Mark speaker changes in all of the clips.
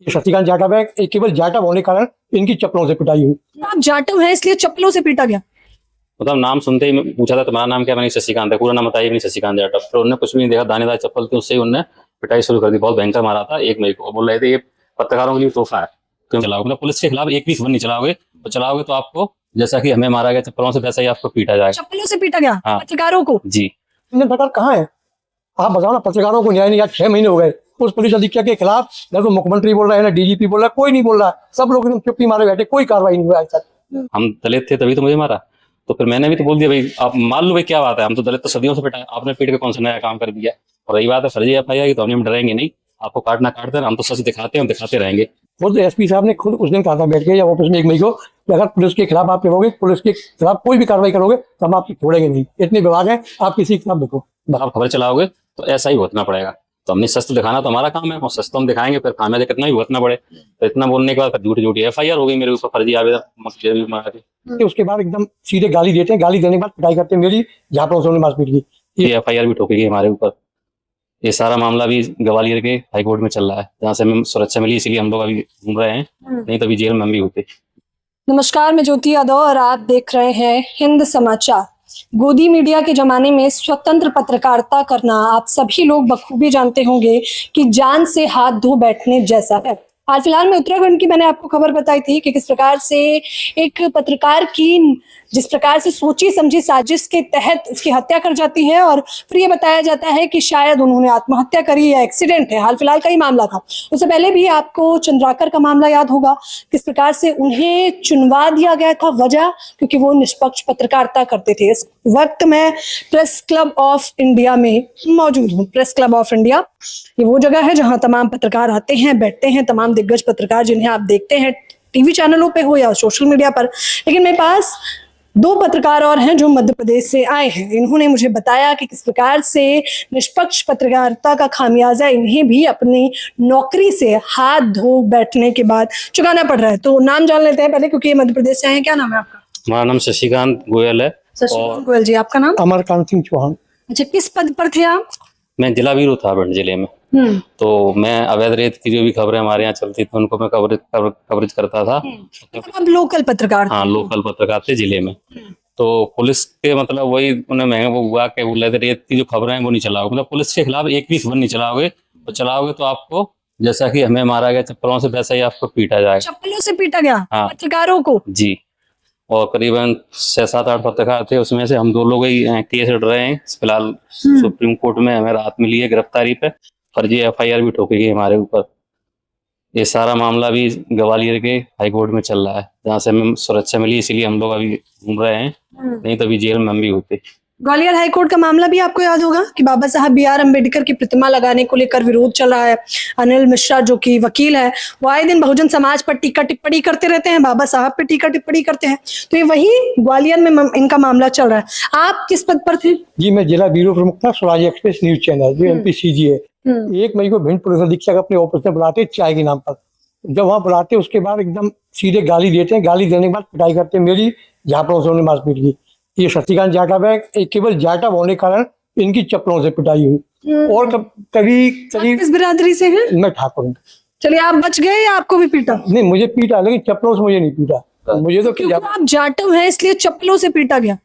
Speaker 1: ये शक्तिकांत जाटव है, एक केवल जाटव होने के कारण इनकी चप्पलों से पिटाई हुई।
Speaker 2: आप जाटव हैं इसलिए चप्पलों से पीटा गया?
Speaker 3: मतलब नाम सुनते ही मैं पूछा था तुम्हारा नाम क्या, मैंने शशिकांत है, पूरा नाम बताइए, मैंने शशिकांत जाटव। फिर उन्होंने कुछ भी नहीं देखा, दानेदार चप्पल थी, उससे ही उन्होंने पिटाई शुरू कर दी। बहुत भयंकर मारा था। एक मई को बोल रहे थे ये पत्रकारों के लिए तोहफा है, क्यों चलाओगे, मतलब पुलिस के खिलाफ एक भी खबर नहीं चलाओगे, तो चलाओगे तो आपको जैसा कि हमें मारा गया चप्पलों से वैसा ही आपको पीटा जाएगा।
Speaker 2: चप्पलों से पीटा गया
Speaker 3: हाँ।
Speaker 2: पत्रकारों को?
Speaker 3: जी।
Speaker 1: इंडियन सरकार कहाँ है? आप बताओ ना, पत्रकारों को न्याय नहीं। आज 6 महीने हो गए उस पुलिस अधीक्षक के खिलाफ, ना तो मुख्यमंत्री बोल रहा है, ना डीजीपी बोल रहा है, कोई नहीं बोल रहा है। सब लोग एकदम चुप्पी मारे बैठे, कोई कार्रवाई नहीं हुई आज तक।
Speaker 3: हम दलित थे तभी तो मुझे मारा, तो फिर मैंने भी तो बोल दिया भाई आप मान लो भाई क्या बात है, हम तो दलित तो सदियों से पिटाए, आपने पीट के कौन सा नया काम कर दिया। और रही बात है फर्जी एफआईआर की, तो हम डरेंगे नहीं, आपको काटना काटते हैं, हम तो सच दिखाते हैं, हम दिखाते रहेंगे।
Speaker 1: खुद एसपी साहब ने खुद उस दिन कहा था बैठ के, जब ऑफिस में 1 मई को, कि अगर पुलिस के खिलाफ आप करोगे, पुलिस के खिलाफ कोई भी कार्रवाई करोगे तो हम आपको छोड़ेंगे नहीं। इतने विभाग हैं, आप किसी के खिलाफ देखो।
Speaker 3: आप खबर चलाओगे तो ऐसा ही भुगतना पड़ेगा। तो हमने सच तो दिखाना तो हमारा काम है, और सच तो हम दिखाएंगे, फिर खामियाजा कितना ही भुगतना पड़े। तो इतना बोलने के बाद फिर झूठी झूठी एफआईआर हो गई मेरे ऊपर, फर्जी आवेदन।
Speaker 1: कि उसके बाद एकदम सीधे गाली देते हैं, गाली देने के बाद पिटाई करते हैं मेरी, जहाँ पर उन्होंने मार पीट की।
Speaker 3: ये एफआईआर भी ठोकी गई हमारे ऊपर। ये सारा मामला भी ग्वालियर के हाईकोर्ट में चल रहा है, जहाँ से हमें सुरक्षा मिली, इसीलिए हम लोग अभी घूम रहे हैं, नहीं तो अभी जेल में हम भी होते।
Speaker 2: नमस्कार, मैं ज्योति यादव और आप देख रहे हैं हिंद समाचार। गोदी मीडिया के जमाने में स्वतंत्र पत्रकारिता करना आप सभी लोग बखूबी जानते होंगे कि जान से हाथ धो बैठने जैसा है। हाल फिलहाल में उत्तराखंड की मैंने आपको खबर बताई थी कि किस प्रकार से एक पत्रकार की जिस प्रकार से सोची समझी साजिश के तहत उसकी हत्या कर जाती है, और फिर ये बताया जाता है कि शायद उन्होंने आत्महत्या करी या एक्सीडेंट है। हाल फिलहाल का ही मामला था। उससे पहले भी आपको चंद्राकर का मामला याद होगा, किस प्रकार से उन्हें चुनवा दिया गया था। वजह क्योंकि वो निष्पक्ष पत्रकारिता करते थे। इस वक्त मैं प्रेस क्लब ऑफ इंडिया में मौजूद हूँ। प्रेस क्लब ऑफ इंडिया ये वो जगह है जहाँ तमाम पत्रकार आते हैं, बैठते हैं, तमाम दिग्गज पत्रकार जिन्हें आप देखते हैं टीवी चैनलों पे हो या सोशल मीडिया पर। लेकिन मेरे पास 2 पत्रकार और हैं जो मध्य प्रदेश से आए हैं। इन्होंने मुझे बताया कि किस प्रकार से निष्पक्ष पत्रकारिता का खामियाजा इन्हें भी अपनी नौकरी से हाथ धो बैठने के बाद चुकाना पड़ रहा है। तो नाम जान लेते हैं पहले, क्योंकि ये मध्य प्रदेश से आए हैं। क्या नाम है आपका?
Speaker 3: हमारा नाम शशिकांत गोयल है।
Speaker 2: शशिकांत गोयल जी, आपका नाम?
Speaker 1: अमरकांत सिंह चौहान।
Speaker 2: अच्छा, किस पद पर थे आप?
Speaker 3: मैं जिला ब्यूरो था भिंड जिले में। तो मैं अवैध रेत की जो भी खबरें हमारे यहाँ चलती थी उनको मैं कवरेज करता था।
Speaker 2: अब लोकल पत्रकार?
Speaker 3: हाँ, लोकल पत्रकार थे जिले में। तो पुलिस के मतलब वही उन्हें महंगा वो हुआ कि वो अवैध रेत की जो खबरें हैं वो नहीं चलाओगे, मतलब पुलिस के खिलाफ एक भी खबर नहीं चलाओगे, तो चलाओगे तो आपको जैसा कि हमें मारा गया चप्पलों से वैसा ही आपको पीटा जाएगा।
Speaker 2: चप्पलों से पीटा गया?
Speaker 3: हाँ।
Speaker 2: पत्रकारों को?
Speaker 3: जी। और करीबन 6-7-8 पत्रकार थे, उसमें से हम 2 लोग ही केस लड़ रहे हैं फिलहाल। सुप्रीम कोर्ट में हमें राहत मिली है गिरफ्तारी पे, फर्जी एफआईआर भी ठोकी गई हमारे ऊपर। ये सारा मामला भी ग्वालियर के हाईकोर्ट में चल रहा है, जहाँ से हमें सुरक्षा मिली, इसीलिए हम लोग अभी घूम रहे हैं, नहीं तो अभी जेल में हम भी होते।
Speaker 2: ग्वालियर हाईकोर्ट का मामला भी आपको याद होगा कि बाबा साहब बी आर अम्बेडकर की प्रतिमा लगाने को लेकर विरोध चल रहा है। अनिल मिश्रा जो कि वकील है, वो आए दिन बहुजन समाज पर टीका टिप्पणी करते रहते हैं, बाबा साहब पे टीका टिप्पणी करते हैं। तो ये वही ग्वालियर में इनका मामला चल रहा है। आप किस पद पर थे?
Speaker 1: जी, मैं जिला ब्यूरो प्रमुख था स्वराज एक्सप्रेस न्यूज चैनल, जो MPCG है। 1 मई को भिंड पुलिस अधीक्षक अपने ऑफिस में बुलाते चाय के नाम पर। जब वहाँ बुलाते उसके बाद एकदम सीधे गाली देते हैं, गाली देने के बाद पिटाई करते हैं मेरी, जहाँ पर उन्होंने मार पीट की। ये शक्तिकांत जाटव है, एक केवल जाटव होने के कारण इनकी चप्पलों से पिटाई हुई। और कभी
Speaker 2: किस बिरादरी से हैं?
Speaker 1: मैं ठाकुर हूँ।
Speaker 2: चलिए, आप बच गए या आपको भी पीटा?
Speaker 1: नहीं, मुझे पीटा, लेकिन चप्पलों से मुझे नहीं पीटा। मुझे तो
Speaker 2: क्योंकि आप जाटव हैं इसलिए चप्पलों से पीटा गया?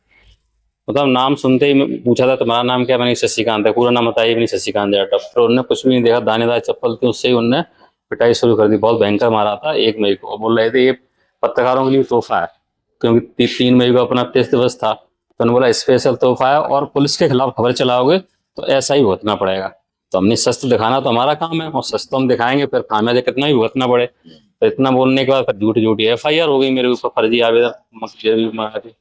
Speaker 3: मतलब नाम सुनते ही मैं पूछा था तुम्हारा नाम क्या, मैंने शशिकांत है, पूरा नाम बताइए, मैंने शशिकांत जाटव। फिर उन्होंने कुछ भी नहीं देखा, दानेदार चप्पल थी, उससे ही उन्होंने पिटाई शुरू कर दी। बहुत भयंकर मारा था 1 मई को। बोल रहे थे ये पत्रकारों के लिए तोहफा है, क्योंकि 3 मई को अपना प्रेस दिवस था, तो उन्होंने बोला स्पेशल तोहफा है, और पुलिस के खिलाफ खबर चलाओगे तो ऐसा ही भुगतना पड़ेगा। तो हमने सच तो दिखाना तो हमारा काम है, और सच तो हम दिखाएंगे, फिर खामियाजा कितना ही भुगतना पड़े। तो इतना बोलने के बाद फिर झूठी झूठी एफआईआर हो गई मेरे ऊपर, फर्जी आवेदन।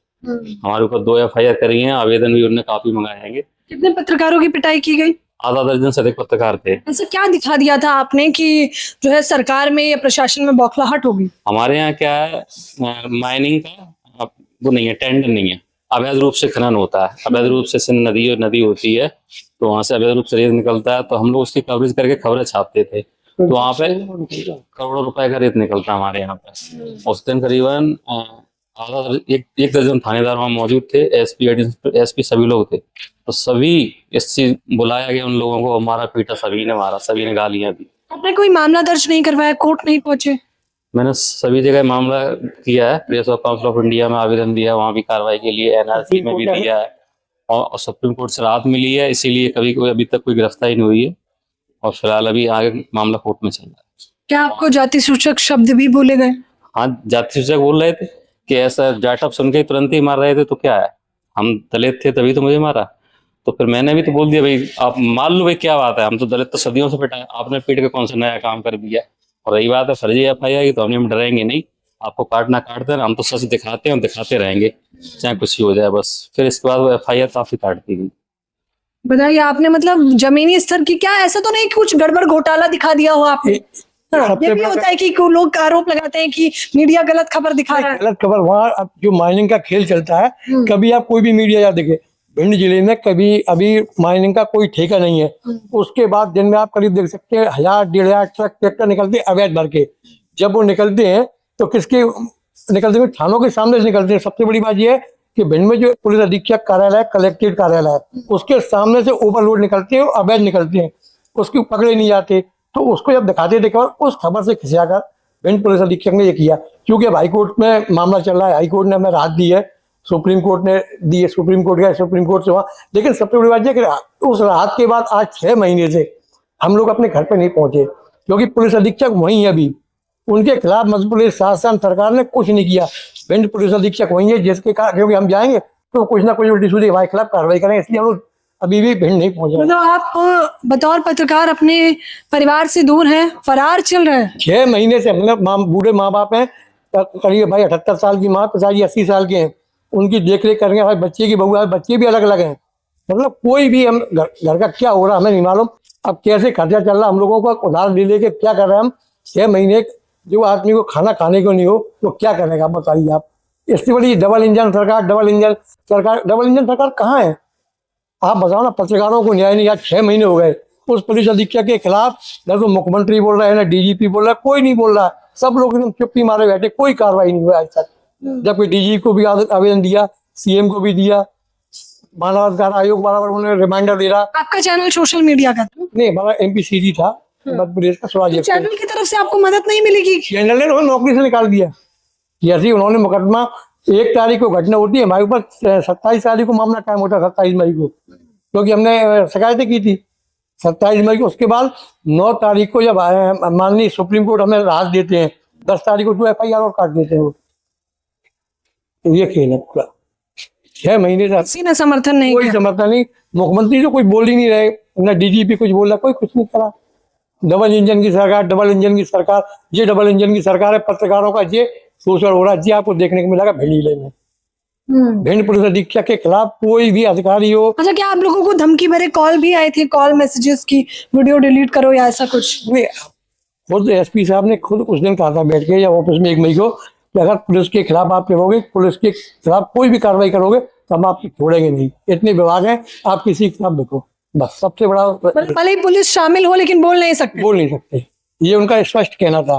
Speaker 3: हमारे ऊपर 2 एफआईआर करी हैं, आवेदन भी उन्होंने काफी मंगाए हैं।
Speaker 2: कितने पत्रकारों की पिटाई की गई?
Speaker 3: आधा दर्जन से अधिक पत्रकार थे।
Speaker 2: ऐसा क्या दिखा दिया था आपने कि जो है सरकार में या प्रशासन में बौखलाहट होगी?
Speaker 3: हमारे यहाँ क्या है, माइनिंग का वो नहीं है, टेंडर नहीं है, अवैध रूप से खनन होता है। अवैध रूप से नदी होती है, तो वहां से अवैध रूप से रेत निकलता है, तो हम लोग उसकी कवरेज करके खबरें छापते थे। तो वहां पे करोड़ों रुपए का रेत निकलता है हमारे यहाँ पे। उस दिन करीबन एक दर्जन थानेदार वहां मौजूद थे, एसपी सभी लोग थे। तो सभी इस चीज बुलाया गया उन लोगों को, हमारा पीटा सभी ने मारा, सभी ने गालियां दी।
Speaker 2: आपने कोई मामला दर्ज नहीं करवाया, कोर्ट नहीं पहुंचे?
Speaker 3: मैंने सभी जगह मामला किया है, press of council of India में आवेदन दिया, वहाँ भी कार्रवाई के लिए, एनआरसी में भी दिया है और सुप्रीम कोर्ट से राहत मिली है, इसीलिए कभी कोई अभी तक कोई गिरफ्तारी नहीं हुई है और फिलहाल अभी आगे मामला कोर्ट में चल रहा है।
Speaker 2: क्या आपको जाति सूचक शब्द भी बोले गए?
Speaker 3: हाँ, जाति सूचक बोल रहे थे कि ऐसा जाटअप सुन के तुरंत ही मार रहे थे, तो क्या है, हम दलित थे तभी तो मुझे मारा। तो फिर मैंने भी तो बोल दिया भाई आप मान लो भाई क्या बात है, हम तो दलित तो सदियों से पिटा है, आपने पीट के कौन सा नया काम कर दिया। और रही बात है फर्जी FIR की, तो हम डरेंगे नहीं, आपको काटना काट देना, हम तो सच दिखाते हैं, दिखाते रहेंगे चाहे कुछ भी हो जाए बस। फिर इसके बाद वो FIR काफी काट दी गई।
Speaker 2: बताइए, आपने मतलब जमीनी स्तर की, क्या ऐसा तो नहीं कुछ गड़बड़ घोटाला दिखा दिया हो आपने? हाँ,
Speaker 1: सबसे
Speaker 2: ये भी
Speaker 1: बड़ा-
Speaker 2: होता है कि लोग आरोप लगाते हैं कि मीडिया गलत खबर दिखा रहा है।
Speaker 1: गलत खबर वहाँ अब जो माइनिंग का खेल चलता है, कभी आप कोई भी मीडिया या देखे भिंड जिले में कभी अभी माइनिंग का कोई ठेका नहीं है। उसके बाद दिन में आप करीब देख सकते हैं 1000-1500 ट्रक ट्रैक्टर निकलते हैं अवैध भर के। जब वो निकलते हैं तो किसके निकलते हैं? थानों के सामने से निकलते हैं। सबसे बड़ी बात यह है कि भिंड में जो पुलिस अधीक्षक कार्यालय, कलेक्ट्रेट कार्यालय है, उसके सामने से ओवरलोड निकलते हैं और अवैध निकलते हैं, उसकी पकड़े नहीं जाते। तो उसको जब दिखाते थे उस खबर से खिसियाकर भिंड पुलिस अधीक्षक ने ये किया, क्योंकि अब हाईकोर्ट में मामला चल रहा है, हाईकोर्ट ने हमें राहत दी है, सुप्रीम कोर्ट ने दी है, सुप्रीम कोर्ट गया, सुप्रीम कोर्ट से वहाँ। लेकिन सबसे बड़ी बात यह कि उस राहत के बाद आज 6 महीने से हम लोग अपने घर पे नहीं पहुंचे, क्योंकि पुलिस अधीक्षक वहीं है अभी, उनके खिलाफ मध्य प्रदेश शासन सरकार ने कुछ नहीं किया। भिंड पुलिस अधीक्षक वहीं है, जिसके कारण क्योंकि हम जाएंगे तो कुछ ना कुछ उल्टी सीधी हमारे खिलाफ कार्रवाई करेंगे, इसलिए हम लोग अभी भी भिंड नहीं पहुंचे।
Speaker 2: मतलब आप बतौर पत्रकार अपने परिवार से दूर हैं, फरार चल रहे हैं?
Speaker 1: 6 महीने से मतलब बूढ़े माँ बाप हैं, करीब भाई 78 साल की माँ, पिताजी 80 साल के हैं, उनकी देख रेख करेंगे। भाई बच्चे की बहू है, बच्चे भी अलग अलग हैं, मतलब कोई भी हम घर का क्या हो रहा हमें नहीं मालूम। अब कैसे खर्चा चल रहा हम लोगों का, उधार ले लेके क्या कर रहे हैं हम। 6 महीने जो आदमी को खाना खाने को नहीं हो तो क्या करेगा आप बताइए। आप इससे बड़ी डबल इंजन सरकार, डबल इंजन सरकार कहाँ है? आप बताओ ना, पत्रकारों को न्याय नहीं। आज 6 महीने हो गए उस पुलिस अधीक्षक के खिलाफ, न तो मुख्यमंत्री बोल रहा है, ना DGP बोल रहा है, कोई नहीं बोल रहा। सब लोग एकदम चुप्पी मारे बैठे, कोई कार्रवाई नहीं हुआ आज तक। जबकि DG को भी आवेदन दिया, CM को भी दिया, मानवाधिकार आयोग बराबर उन्होंने रिमाइंडर दे रहा।
Speaker 2: आपका चैनल सोशल मीडिया का था?
Speaker 1: नहीं, हमारा MPCG था, मध्य प्रदेश का स्वराज एक्सप्रेस।
Speaker 2: चैनल की तरफ से आपको मदद नहीं मिलेगी?
Speaker 1: चैनल ने उन्होंने नौकरी से निकाल दिया। जैसे उन्होंने मुकदमा 1 तारीख को घटना होती है, हमारे ऊपर 27 तारीख को मामला कायम होता है, 27 मई को, क्योंकि हमने शिकायतें की थी 27 मई को। उसके बाद 9 तारीख को जब माननीय सुप्रीम कोर्ट हमें राहत देते हैं, 10 तारीख को जो FIR और काट देते हैं वो। ये खेल है पूरा। 6 महीने से
Speaker 2: किसी ने समर्थन नहीं
Speaker 1: कोई
Speaker 2: किया?
Speaker 1: समर्थन नहीं, मुख्यमंत्री तो कुछ बोल ही नहीं रहे, न DGP कुछ बोल रहा, कोई कुछ नहीं करा। डबल इंजन की सरकार, डबल इंजन की सरकार, ये डबल इंजन की सरकार है। पत्रकारों का ये शोषण हो रहा है, ये आपको देखने को मिलेगा भिंड जिले में। भिंड पुलिस अधीक्षक के खिलाफ कोई भी अधिकारी हो।
Speaker 2: अच्छा, क्या आप लोगों को धमकी भरे कॉल भी आए थे, कॉल मैसेजेस की वीडियो डिलीट करो या ऐसा कुछ?
Speaker 1: नहीं, खुद SP साहब ने खुद उस दिन कहा था बैठ के या ऑफिस में 1 मई को कि अगर पुलिस के खिलाफ आप करोगे, पुलिस के खिलाफ कोई भी कार्रवाई करोगे तो हम आपको छोड़ेंगे नहीं। इतने विभाग हैं, आप किसी के खिलाफ देखो, बस सबसे बड़ा
Speaker 2: भले ही पुलिस शामिल हो लेकिन बोल नहीं सकते?
Speaker 1: बोल नहीं सकते, ये उनका स्पष्ट कहना था।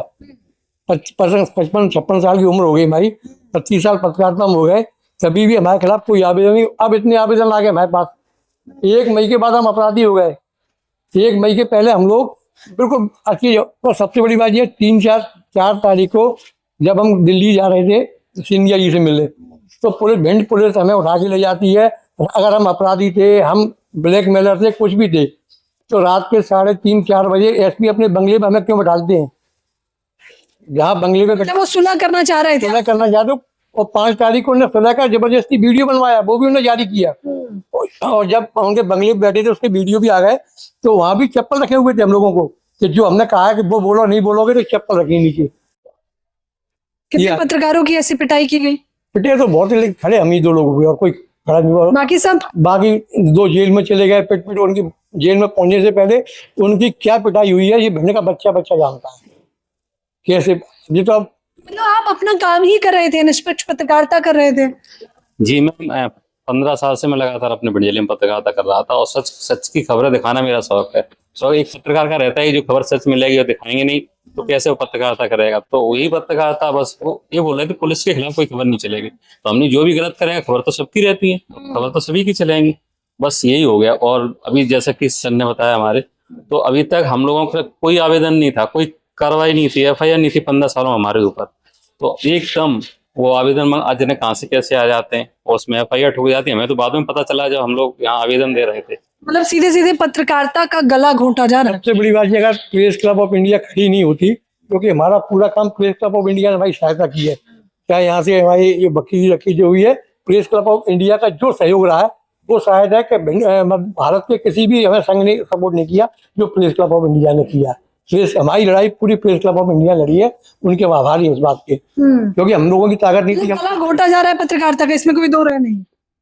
Speaker 1: 55-56 साल की उम्र हो गई हमारी, 25 साल पत्रकारिता में हो गए, कभी भी हमारे खिलाफ कोई आवेदन नहीं। अब इतने आवेदन आ गए हमारे पास। 1 मई के बाद हम अपराधी हो गए। 1 मई के पहले हम लोग बिल्कुल अच्छी। और सबसे बड़ी बात ये 3-4 तारीख को जब हम दिल्ली जा रहे थे सिंधिया जी से मिले, तो पुलिस, भिंड पुलिस हमें उठा के ले जाती है। अगर हम अपराधी थे, हम ब्लैकमेलर थे, कुछ भी थे, तो रात के 3:30-4 बजे SP अपने बंगले में हमें क्यों बैठाते हैं? जहाँ बंगले में
Speaker 2: मतलब वो सुलह करना चाह रहे थे?
Speaker 1: सुलह करना चाहते हो। और 5 तारीख को उन्होंने सुलह का जबरदस्ती वीडियो बनवाया, वो भी उन्होंने जारी किया। और जब उनके बंगले में बैठे थे उसके वीडियो भी आ गए, तो वहां भी चप्पल रखे हुए थे हम लोगों को, कि जो हमने कहा है कि वो बोलो, नहीं बोलोगे तो चप्पल रखी नीचे।
Speaker 2: कितने पत्रकारों की ऐसी पिटाई की गई?
Speaker 1: पिटे तो बहुत ही, लेकिन खड़े हम ही 2 लोग हुए और कोई खड़ा नहीं हुआ।
Speaker 2: बाकी सब?
Speaker 1: बाकी 2 जेल में चले गए। पिट उनकी जेल में पहुंचने से पहले उनकी क्या पिटाई हुई है ये भिंड का बच्चा जानता है कैसे। ये तो अब
Speaker 2: मतलब आप अपना काम ही कर रहे थे, निष्पक्ष पत्रकारिता कर रहे थे?
Speaker 3: जी मैं 15 साल से मैं लगातार अपने भिंड जिले में पत्रकारिता कर रहा था और सच की खबरें दिखाना मेरा शौक है। शौक एक पत्रकार का रहता है, जो खबर सच मिलेगी और दिखाएंगे नहीं तो कैसे वो पत्रकारिता करेगा। तो वही पत्रकारिता, बस वो ये बोल रहे थे पुलिस के खिलाफ कोई खबर नहीं चलेगी, तो हमने जो भी गलत करेगा, खबर तो सबकी रहती है, खबर तो सभी की चलेंगी, बस यही हो गया। और अभी जैसा कि सर ने बताया हमारे, तो अभी तक हम लोगों का कोई आवेदन नहीं था, कोई कार्रवाई नहीं थी, FIR नहीं थी 15 सालों में हमारे ऊपर। तो एकदम वो आवेदन आज ने कहाँ से कैसे आ जाते हैं और उसमें FIR ठुक जाती है। हमें तो बाद में पता चला जब हम लोग यहाँ आवेदन दे रहे थे।
Speaker 2: मतलब सीधे सीधे पत्रकारिता का गला घोंटा जा रहा है।
Speaker 1: सबसे बड़ी बात ये, अगर प्रेस क्लब ऑफ इंडिया खड़ी नहीं होती, क्योंकि हमारा पूरा काम प्रेस क्लब ऑफ इंडिया ने हमारी सहायता की है। क्या यहाँ से हमारी ये वकील रखी जो हुई है, प्रेस क्लब ऑफ इंडिया का जो सहयोग रहा है वो शायद है कि भारत के किसी भी हमें संघ ने सपोर्ट नहीं किया जो प्रेस क्लब ऑफ इंडिया ने किया। प्रेस, हमारी लड़ाई पूरी प्रेस क्लब ऑफ इंडिया लड़ी है, उनके आभारी हैं इस बात के, क्योंकि हम लोगों की ताकत नहीं थी।
Speaker 2: गला घोंटा जा रहा है पत्रकारिता का, इसमें कोई दो राय नहीं।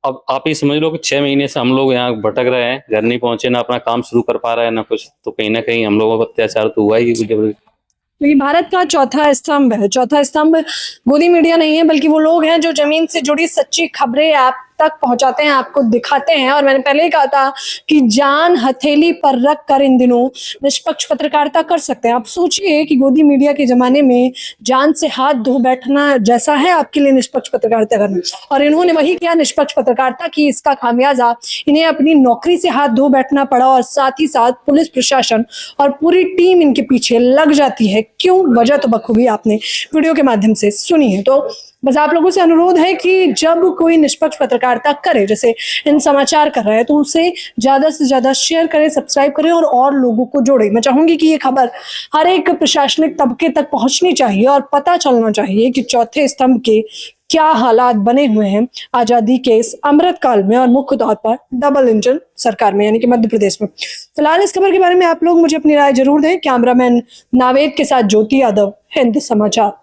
Speaker 3: अब आप ये समझ लो कि 6 महीने से हम लोग यहाँ भटक रहे हैं, घर नहीं पहुंचे, ना अपना काम शुरू कर पा रहे हैं ना कुछ। तो कहीं ना कहीं हम लोगों पर अत्याचार तो हुआ ही जब।
Speaker 2: क्योंकि भारत का चौथा स्तंभ है, चौथा स्तंभ गोदी मीडिया नहीं है, बल्कि वो लोग हैं जो जमीन से जुड़ी सच्ची खबरें आप तक पहुंचाते हैं, आपको दिखाते हैं। और मैंने पहले ही कहा था कि जान हथेली पर रख कर इन दिनों निष्पक्ष पत्रकारिता कर सकते हैं। आप सोचिए कि गोदी मीडिया के जमाने में जान से हाथ धो बैठना जैसा है आपके लिए निष्पक्ष पत्रकारिता करना, और इन्होंने वही किया, निष्पक्ष पत्रकारिता की। इसका खामियाजा इन्हें अपनी नौकरी से हाथ धो बैठना पड़ा, और साथ ही साथ पुलिस प्रशासन और पूरी टीम इनके पीछे लग जाती है। क्यों? वजह तो बखूबी आपने वीडियो के माध्यम से सुनी है। तो बस आप लोगों से अनुरोध है कि जब कोई निष्पक्ष पत्रकारिता करे, जैसे इन समाचार कर रहे हैं, तो उसे ज्यादा से ज्यादा शेयर करें, सब्सक्राइब करें और लोगों को जोड़े। मैं चाहूंगी कि ये खबर हर एक प्रशासनिक तबके तक पहुंचनी चाहिए और पता चलना चाहिए कि चौथे स्तंभ के क्या हालात बने हुए हैं आजादी के इस अमृत काल में, और मुख्य तौर पर डबल इंजन सरकार में, यानी कि मध्य प्रदेश में। फिलहाल इस खबर के बारे में आप लोग मुझे अपनी राय जरूर दें। कैमरामैन नावेद के साथ ज्योति यादव, हिंद समाचार।